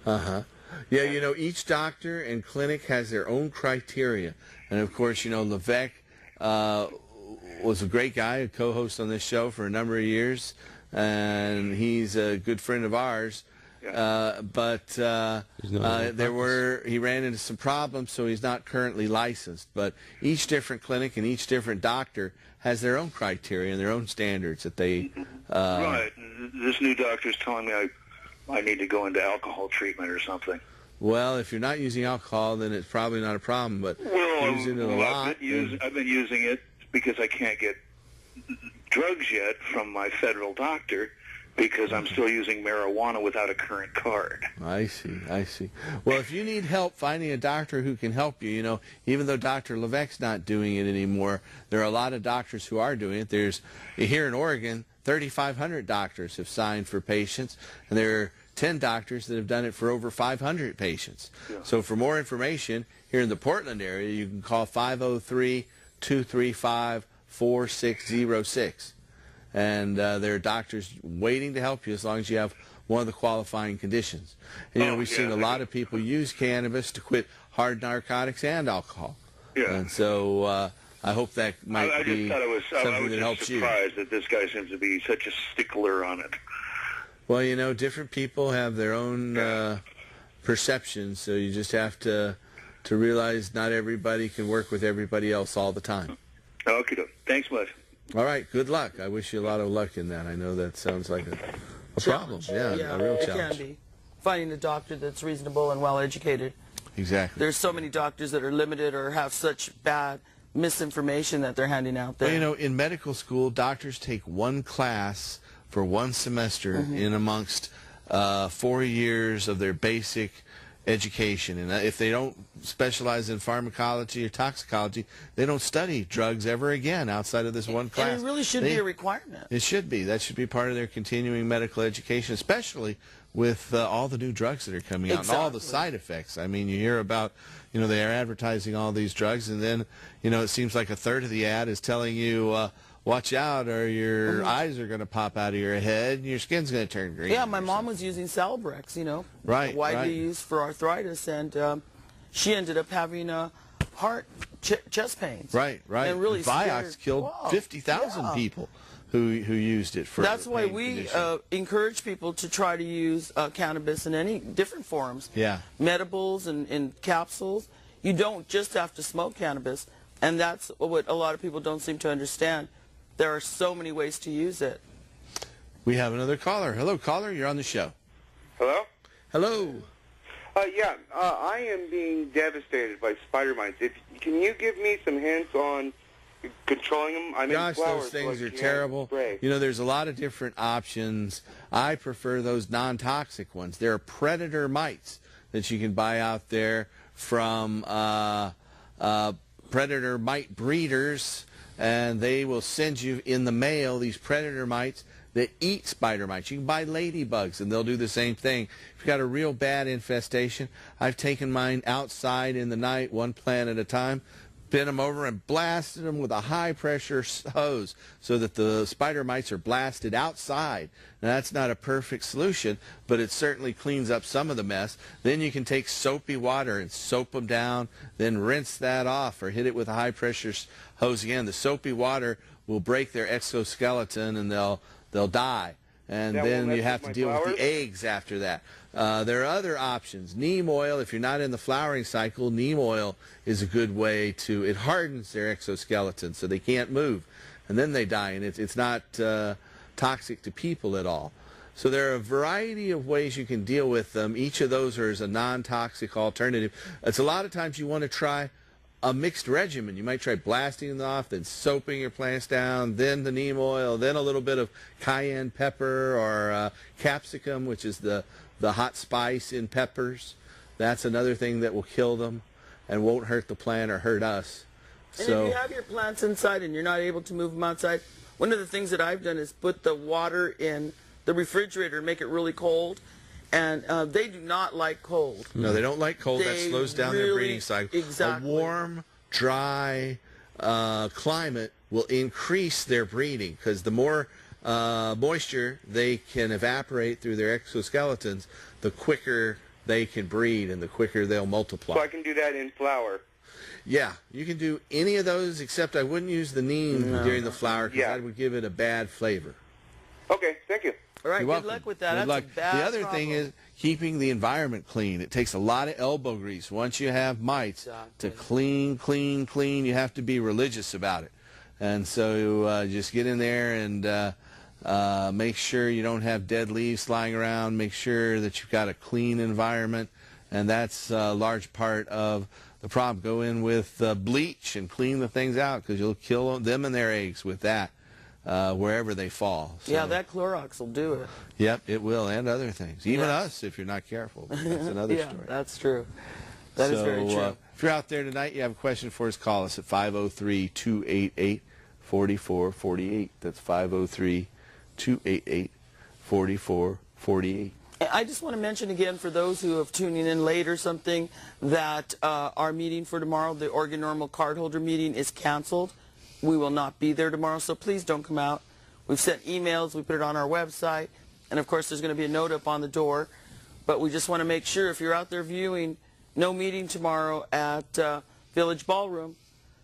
Yeah, you know, each doctor and clinic has their own criteria, and of course, you know, Levesque was a great guy, a co-host on this show for a number of years, and he's a good friend of ours. He ran into some problems, so he's not currently licensed. But each different clinic and each different doctor has their own criteria and their own standards that they. Right. This new doctor is telling me I need to go into alcohol treatment or something. Well, if you're not using alcohol, then it's probably not a problem. But using it a lot. I've been using it because I can't get drugs yet from my federal doctor, because I'm still using marijuana without a current card. I see. Well, if you need help finding a doctor who can help you, you know, even though Dr. Levesque's not doing it anymore, there are a lot of doctors who are doing it. There's, here in Oregon, 3,500 doctors have signed for patients, and there are 10 doctors that have done it for over 500 patients. Yeah. So for more information, here in the Portland area, you can call 503-235-4606. And there are doctors waiting to help you as long as you have one of the qualifying conditions. And, you know, we've seen a lot of people use cannabis to quit hard narcotics and alcohol. Yeah. And so I hope that might be something that helps you. I was just surprised that this guy seems to be such a stickler on it. Well, you know, different people have their own perceptions, so you just have to realize not everybody can work with everybody else all the time. Okay, thanks much. All right, good luck. I wish you a lot of luck in that. I know that sounds like a problem. Yeah, a real challenge. It can be. Finding a doctor that's reasonable and well-educated. Exactly. There's so many doctors that are limited or have such bad misinformation that they're handing out there. Well, you know, in medical school, doctors take one class for one semester in amongst 4 years of their basic education, and if they don't specialize in pharmacology or toxicology, they don't study drugs ever again outside of this one class. And it really should be a requirement. It should be. That should be part of their continuing medical education, especially with all the new drugs that are coming out and all the side effects. I mean, you hear about, you know, they are advertising all these drugs, and then, you know, it seems like a third of the ad is telling you, watch out, or your eyes are going to pop out of your head, and your skin's going to turn green. Yeah, my mom was using Celebrex, you know, widely used for arthritis, and she ended up having heart chest pains. Right. And really Vioxx killed 50,000 people who used it for. That's why we encourage people to try to use cannabis in any different forms. Yeah. Medibles and in capsules. You don't just have to smoke cannabis, and that's what a lot of people don't seem to understand. There are so many ways to use it. We have another caller. Hello, caller. You're on the show. Hello? Hello. I am being devastated by spider mites. Can you give me some hints on controlling them? I'm Gosh, in flowers, those things so I are can't terrible. spray. You know, there's a lot of different options. I prefer those non-toxic ones. There are predator mites that you can buy out there from predator mite breeders, and they will send you in the mail these predator mites that eat spider mites. You can buy ladybugs, and they'll do the same thing. If you've got a real bad infestation, I've taken mine outside in the night, one plant at a time, bent them over and blasted them with a high-pressure hose so that the spider mites are blasted outside. Now, that's not a perfect solution, but it certainly cleans up some of the mess. Then you can take soapy water and soap them down, then rinse that off or hit it with a high-pressure hose again. The soapy water will break their exoskeleton, and they'll die. And then you have to deal with the eggs after that. There are other options. Neem oil, if you're not in the flowering cycle, neem oil is a good way to, it hardens their exoskeleton so they can't move. And then they die, and it's not toxic to people at all. So there are a variety of ways you can deal with them. Each of those is a non-toxic alternative. It's a lot of times you want to try a mixed regimen. You might try blasting them off, then soaping your plants down, then the neem oil, then a little bit of cayenne pepper or capsicum, which is the hot spice in peppers. That's another thing that will kill them and won't hurt the plant or hurt us. And if you have your plants inside and you're not able to move them outside, one of the things that I've done is put the water in the refrigerator and make it really cold. And they do not like cold. No, they don't like cold. That slows down their really, breeding cycle. Exactly. A warm, dry climate will increase their breeding because the more moisture they can evaporate through their exoskeletons, the quicker they can breed and the quicker they'll multiply. So I can do that in flower. Yeah, you can do any of those, except I wouldn't use the neem during the flower because that would give it a bad flavor. Okay, thank you. All right, You're good welcome. luck with that. Good That's luck. a bad The other thing is keeping the environment clean. It takes a lot of elbow grease. Once you have mites, to clean, you have to be religious about it. And so just get in there and make sure you don't have dead leaves flying around. Make sure that you've got a clean environment. And that's a large part of the problem. Go in with bleach and clean the things out because you'll kill them and their eggs with that. Wherever they fall. So, yeah, that Clorox will do it. Yep, it will, and other things. Even us, if you're not careful. That's another yeah, story. That's true. That is very true. If you're out there tonight, you have a question for us, call us at 503-288-4448. That's 503-288-4448. I just want to mention again for those who are tuning in late or something that our meeting for tomorrow, the Oregon Normal Cardholder meeting, is canceled. We will not be there tomorrow, so please don't come out. We've sent emails, we put it on our website, and of course there's going to be a note up on the door. But we just want to make sure if you're out there viewing, no meeting tomorrow at Village Ballroom,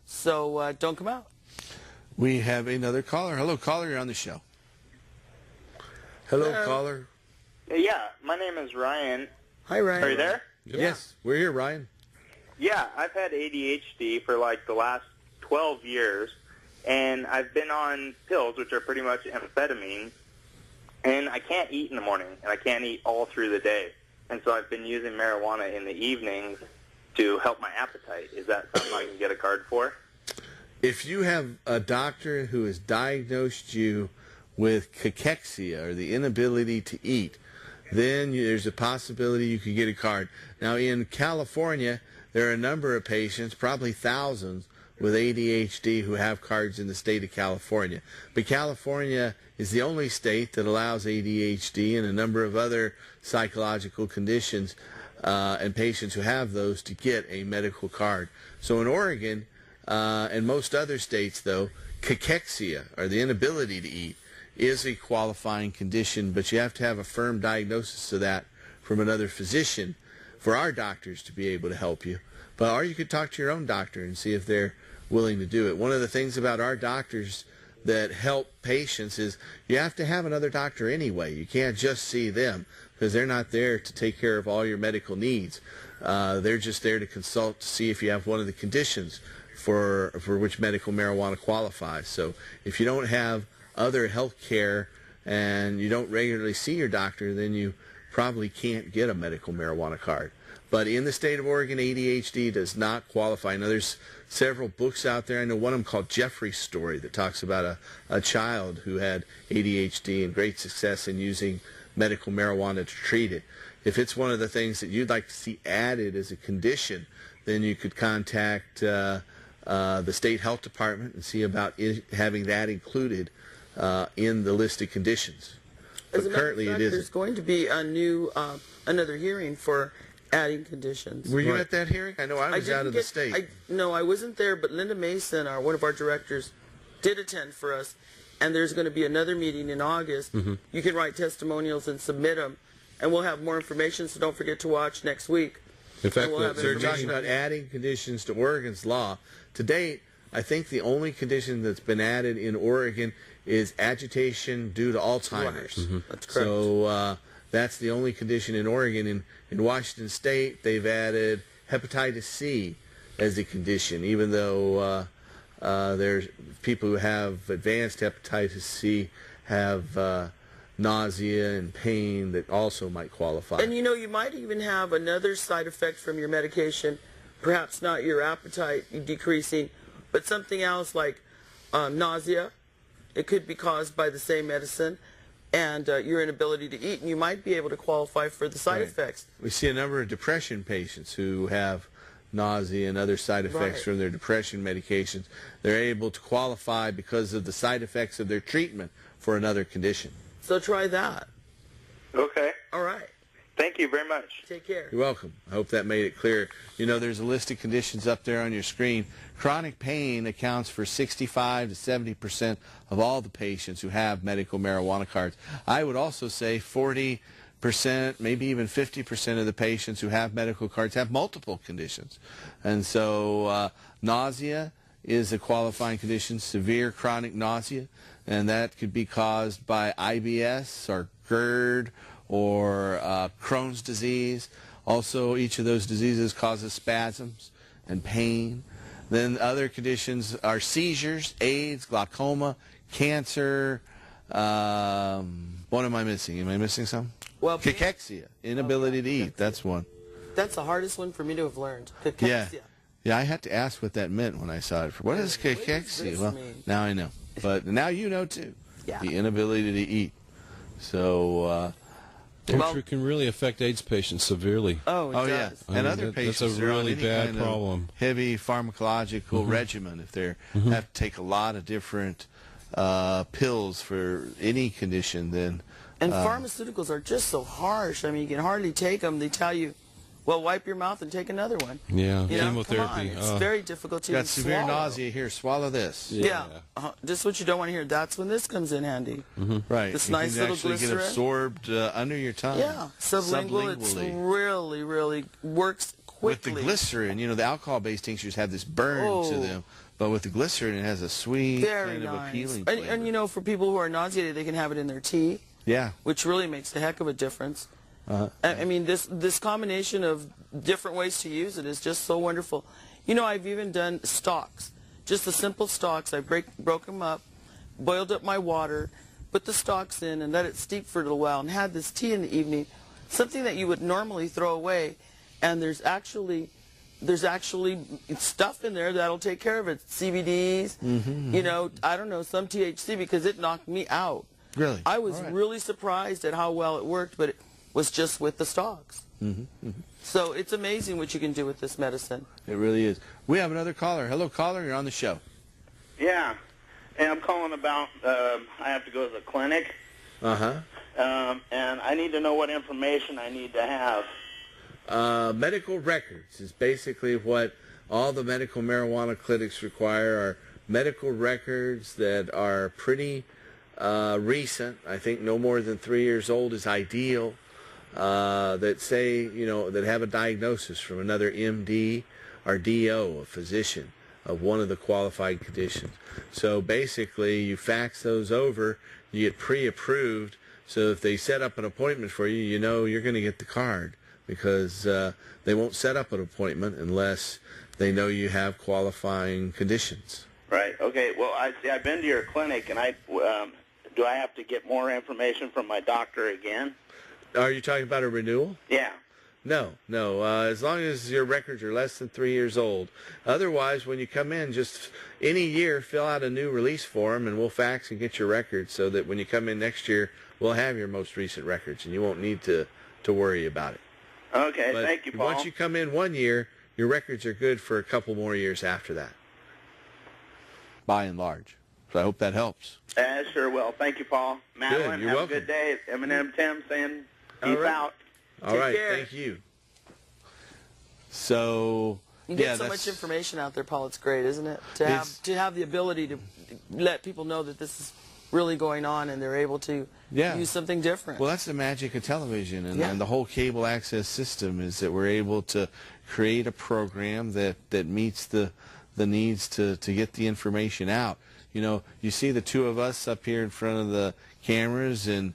so don't come out. We have another caller. Hello, caller, you're on the show. Hello, caller. Yeah, my name is Ryan. Hi, Ryan. Are you there? Yes, we're here, Ryan. Yeah, I've had ADHD for like the last 12 years. And I've been on pills, which are pretty much amphetamine, and I can't eat in the morning, and I can't eat all through the day. And so I've been using marijuana in the evenings to help my appetite. Is that something I can get a card for? If you have a doctor who has diagnosed you with cachexia, or the inability to eat, then there's a possibility you could get a card. Now, in California, there are a number of patients, probably thousands, with ADHD who have cards in the state of California. But California is the only state that allows ADHD and a number of other psychological conditions and patients who have those to get a medical card. So in Oregon and most other states, though, cachexia, or the inability to eat, is a qualifying condition, but you have to have a firm diagnosis of that from another physician for our doctors to be able to help you. But or you could talk to your own doctor and see if they're willing to do it. One of the things about our doctors that help patients is you have to have another doctor anyway. You can't just see them because they're not there to take care of all your medical needs. They're just there to consult to see if you have one of the conditions for which medical marijuana qualifies. So if you don't have other health care and you don't regularly see your doctor, then you probably can't get a medical marijuana card. But in the state of Oregon, ADHD does not qualify. Now, there's several books out there. I know one of them called Jeffrey's Story that talks about a child who had ADHD and great success in using medical marijuana to treat it. If it's one of the things that you'd like to see added as a condition, then you could contact the state health department and see about having that included in the list of conditions. As But a matter currently of fact, it isn't. there's going to be a new, another hearing for adding conditions. Were you at that hearing? I know I was out of the state. No, I wasn't there, but Linda Mason, one of our directors, did attend for us, and there's going to be another meeting in August. You can write testimonials and submit them, and we'll have more information, so don't forget to watch next week. In fact, they're talking about adding conditions to Oregon's law. To date, I think the only condition that's been added in Oregon is agitation due to Alzheimer's. Right. That's correct. So that's the only condition in Oregon. In Washington State, they've added hepatitis C as a condition, even though there's people who have advanced hepatitis C have nausea and pain that also might qualify. And you know, you might even have another side effect from your medication, perhaps not your appetite decreasing, but something else like nausea. It could be caused by the same medicine, and your inability to eat, and you might be able to qualify for the side effects. We see a number of depression patients who have nausea and other side effects from their depression medications. They're able to qualify because of the side effects of their treatment for another condition. So try that. Okay. All right. Thank you very much. Take care. You're welcome. I hope that made it clear. You know, there's a list of conditions up there on your screen. Chronic pain accounts for 65 to 70% of all the patients who have medical marijuana cards. I would also say 40%, maybe even 50% of the patients who have medical cards have multiple conditions. And so nausea is a qualifying condition, severe chronic nausea, and that could be caused by IBS or GERD or Crohn's disease. Also, each of those diseases causes spasms and pain. Then other conditions are seizures, AIDS, glaucoma, cancer. What am I missing? Am I missing some? Well, cachexia, inability to eat. That's one. That's the hardest one for me to have learned. Cachexia. Yeah, I had to ask what that meant when I saw it. What is cachexia? Well, now I know. But now you know, too. Yeah. The inability to eat. So... Which can really affect AIDS patients severely. Oh, it does. Yeah. And other patients that's a really are on any bad kind problem. Of heavy pharmacological regimen. If they have to take a lot of different pills for any condition, then... And pharmaceuticals are just so harsh. I mean, you can hardly take them. They tell you, well, wipe your mouth and take another one. Yeah, you know, chemotherapy. Come on. It's very difficult to got severe swallow. nausea here. Swallow this. Yeah. Just what you don't want to hear. That's when this comes in handy. Right. This you nice can little actually glycerin. get absorbed under your tongue. Yeah. Sublingual. It's really, really works quickly. With the glycerin, you know, the alcohol-based tinctures have this burn to them. But with the glycerin, it has a sweet, kind of appealing flavor. And, you know, for people who are nauseated, they can have it in their tea. Yeah. Which really makes a heck of a difference. I mean, this combination of different ways to use it is just so wonderful. You know, I've even done stalks, just the simple stalks. I broke them up, boiled up my water, put the stalks in, and let it steep for a little while, and had this tea in the evening, something that you would normally throw away, and there's actually stuff in there that'll take care of it. CBDs, you know, I don't know, some THC, because it knocked me out. Really? I was really surprised at how well it worked, but it was just with the stalks. So it's amazing what you can do with this medicine. It really is. We have another caller. Hello, caller. You're on the show. Yeah. And I'm calling about, I have to go to the clinic. And I need to know what information I need to have. Medical records is basically what all the medical marijuana clinics require, are medical records that are pretty recent. I think no more than 3 years old is ideal. That say, you know, that have a diagnosis from another MD or DO, a physician, of one of the qualified conditions. So basically, you fax those over, you get pre-approved, so if they set up an appointment for you, you know you're going to get the card, because they won't set up an appointment unless they know you have qualifying conditions. Right. Okay. Well, I've been to your clinic, and do I have to get more information from my doctor again? Are you talking about a renewal? Yeah. No. As long as your records are less than 3 years old. Otherwise, when you come in, just any year, fill out a new release form, and we'll fax and get your records so that when you come in next year, we'll have your most recent records, and you won't need to worry about it. Okay, But thank you, Paul. once you come in 1 year, your records are good for a couple more years after that, by and large. So I hope that helps. Sure will. Thank you, Paul. Madeline, You're have welcome. a good day. It's Eminem Tim saying All peace right. out. All right, care. thank you. So, You get yeah, so that's much information out there, Paul. It's great, isn't it? It's- To have the ability to let people know that this is really going on, and they're able to use something different. Well, that's the magic of television, and, Yeah. and the whole cable access system is that we're able to create a program that meets the needs to get the information out. You know, you see the two of us up here in front of the cameras, and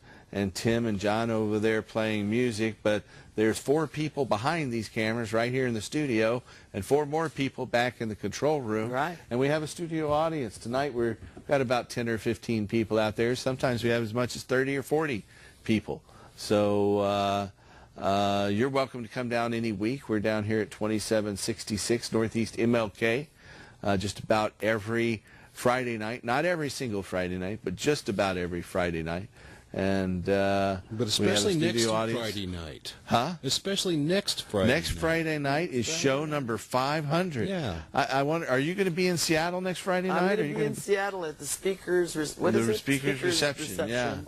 Tim and John over there playing music, but there's 4 people behind these cameras right here in the studio, and 4 more people back in the control room. Right. And we have a studio audience. Tonight we've got about 10 or 15 people out there. Sometimes we have as much as 30 or 40 people. So you're welcome to come down any week. We're down here at 2766 Northeast MLK just about every Friday night. Not every single Friday night, but just about every Friday night. And But especially we have a next studio audience. Friday night. Huh? Especially next Friday Next Friday night is show number 500. Yeah. I wonder, are you going to be in Seattle next Friday night? I'm Are going you to be in Seattle at the speakers. What is it? Speakers reception. Yeah.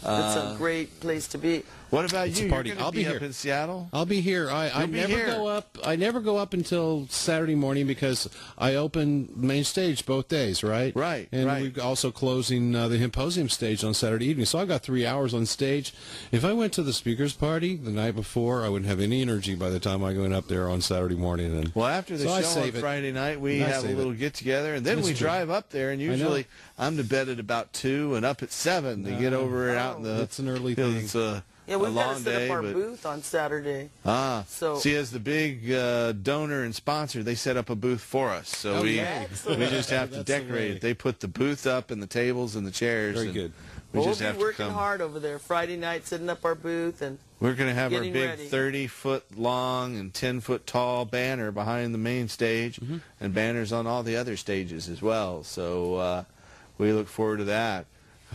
It's a great place to be. What about It's you? a party. You're going I'll to be be here. up in Seattle? I'll be here. I You'll be never here. go up. I never go up until Saturday morning because I open main stage both days, right? Right, And right. we're also closing the Symposium stage on Saturday evening. So I've got 3 hours on stage. If I went to the speakers party the night before, I wouldn't have any energy by the time I went up there on Saturday morning. And Well, after the so I show on save it. Friday night, we I have a save little it. get-together, and then That's we true. drive up there, and usually I'm to bed at about 2 and up at 7 to get over and out in the... It's an early you know, thing. It's a Yeah, we've got long to set day, up our but... booth on Saturday. So See, as the big donor and sponsor, they set up a booth for us. So we just have to That's the decorate way. it. They put the booth up and the tables and the chairs. Very and good. We we'll just be have to working come. hard over there Friday night, setting up our booth, and We're going to have our getting big ready. 30-foot long and 10-foot tall banner behind the main stage, and banners on all the other stages as well. So we look forward to that.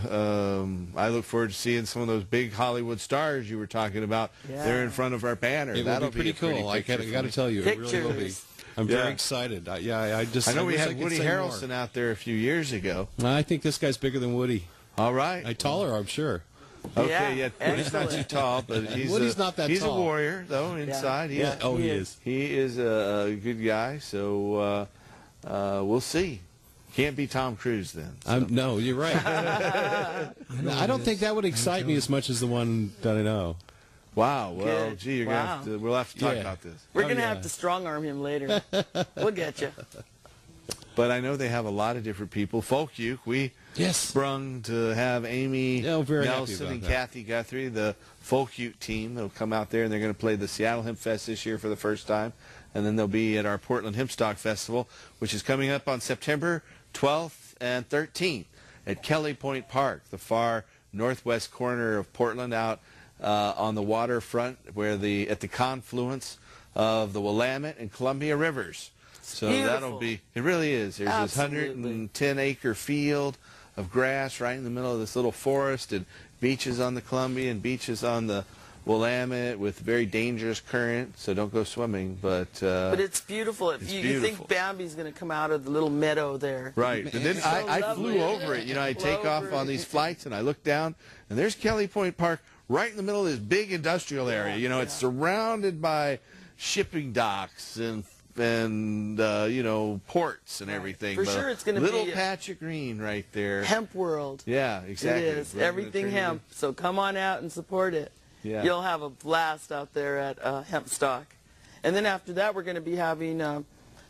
I look forward to seeing some of those big Hollywood stars you were talking about there in front of our banner. It will That'll be pretty a pretty cool. I picture got to for tell you, it really will be. Pictures. I'm Yeah. very excited. I know we wish I had could Woody say Harrelson more. out there a few years ago. I think this guy's bigger than Woody. All right. Taller, I'm sure. Okay, yeah, Woody's not too excellent. tall, but Woody's not that he's tall. a warrior, though, inside. Yeah. Oh, he He is. He is a good guy, so we'll see. Can't be Tom Cruise then. So. No, you're right. I don't think that would excite me as much as the one that I know. Wow, well, Good. gee, Wow. we'll have to talk Yeah. about this. we're Oh, going to yeah. have to strong-arm him later. We'll get you. But I know they have a lot of different people. Folk Uke, we Yes. sprung to have Amy Very happy Nelson about and that. Kathy Guthrie, the Folk Uke team. They'll come out there, and they're going to play the Seattle Hemp Fest this year for the first time. And then they'll be at our Portland Hempstock Festival, which is coming up on September 12th and 13th at Kelly Point Park, the far northwest corner of Portland, out on the waterfront, where at the confluence of the Willamette and Columbia Rivers. So that'll be, it really is. There's Absolutely. this 110-acre field of grass right in the middle of this little forest, and beaches on the Columbia and beaches on the Willamette with very dangerous current, so don't go swimming. But it's beautiful. it's You beautiful. think Bambi's going to come out of the little meadow there. Right. And then I flew lovely. over it. You know, I take off Over on it. these flights, and I look down, and there's Kelly Point Park right in the middle of this big industrial area. You know, it's surrounded by shipping docks and you know, ports and everything. For but sure it's gonna little be a patch of green right there. Hemp world. Yeah, exactly. It is. We're gonna Everything turn it hemp. So come on out and support it. Yeah. You'll have a blast out there at Hempstock. And then after that, we're going to be having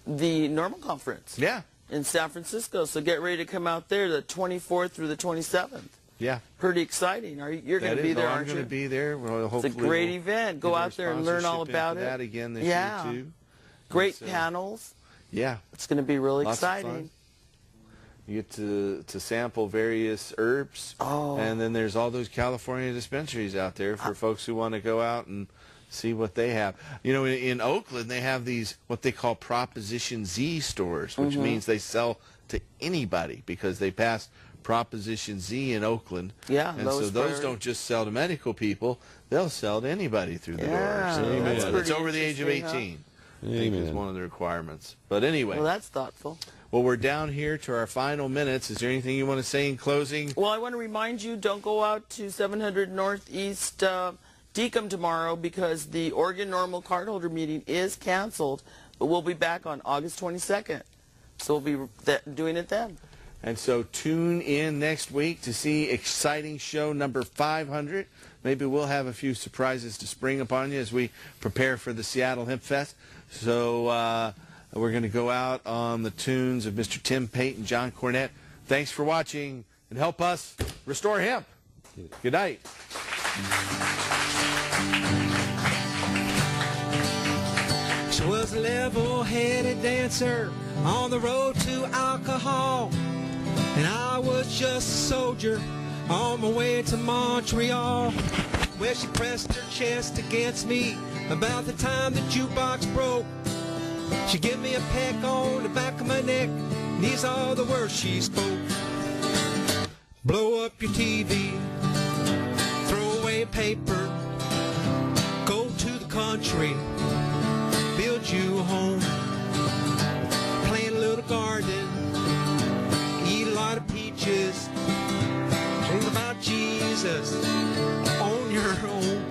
the Normal Conference Yeah. in San Francisco. So get ready to come out there the 24th through the 27th. Yeah. Pretty exciting. You're going That to be is- there, I'm aren't you? going to be there. Well, It's a hopefully great we'll event. Go get out there and learn all sponsorship about into it. that again this Yeah. year, too. Great So- panels. Yeah. It's going to be really Lots of exciting. fun. You get to sample various herbs. Oh. And then there's all those California dispensaries out there for folks who want to go out and see what they have. You know, in Oakland, they have these, what they call Proposition Z stores, which means they sell to anybody because they passed Proposition Z in Oakland. Yeah, and so those don't just sell to medical people, they'll sell to anybody through the doors. That's It's over the age of 18. I think is one of the requirements. But anyway. Well, that's thoughtful. Well, we're down here to our final minutes. Is there anything you want to say in closing? Well, I want to remind you, don't go out to 700 Northeast Deacom tomorrow because the Oregon Normal Cardholder meeting is canceled, but we'll be back on August 22nd. So we'll be doing it then. And so tune in next week to see exciting show number 500. Maybe we'll have a few surprises to spring upon you as we prepare for the Seattle Hemp Fest. So we're going to go out on the tunes of Mr. Tim Payton, John Cornette. Thanks for watching, and help us restore hemp. Good night. She was a level-headed dancer on the road to alcohol, and I was just a soldier on my way to Montreal. Well, she pressed her chest against me about the time the jukebox broke. She gave me a peck on the back of my neck, and these are the words she spoke. Blow up your TV, throw away paper, go to the country, build you a home, plant a little garden, eat a lot of peaches, think about Jesus on your own.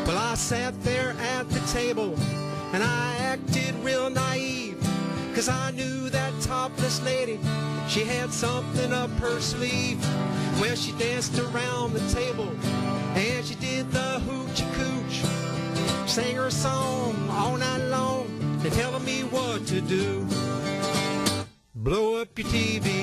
Well, I sat there at the table and I acted real naive, 'cause I knew that topless lady, she had something up her sleeve. Well, she danced around the table and she did the hoochie cooch, sang her song all night long and telling me what to do. Blow up your TV,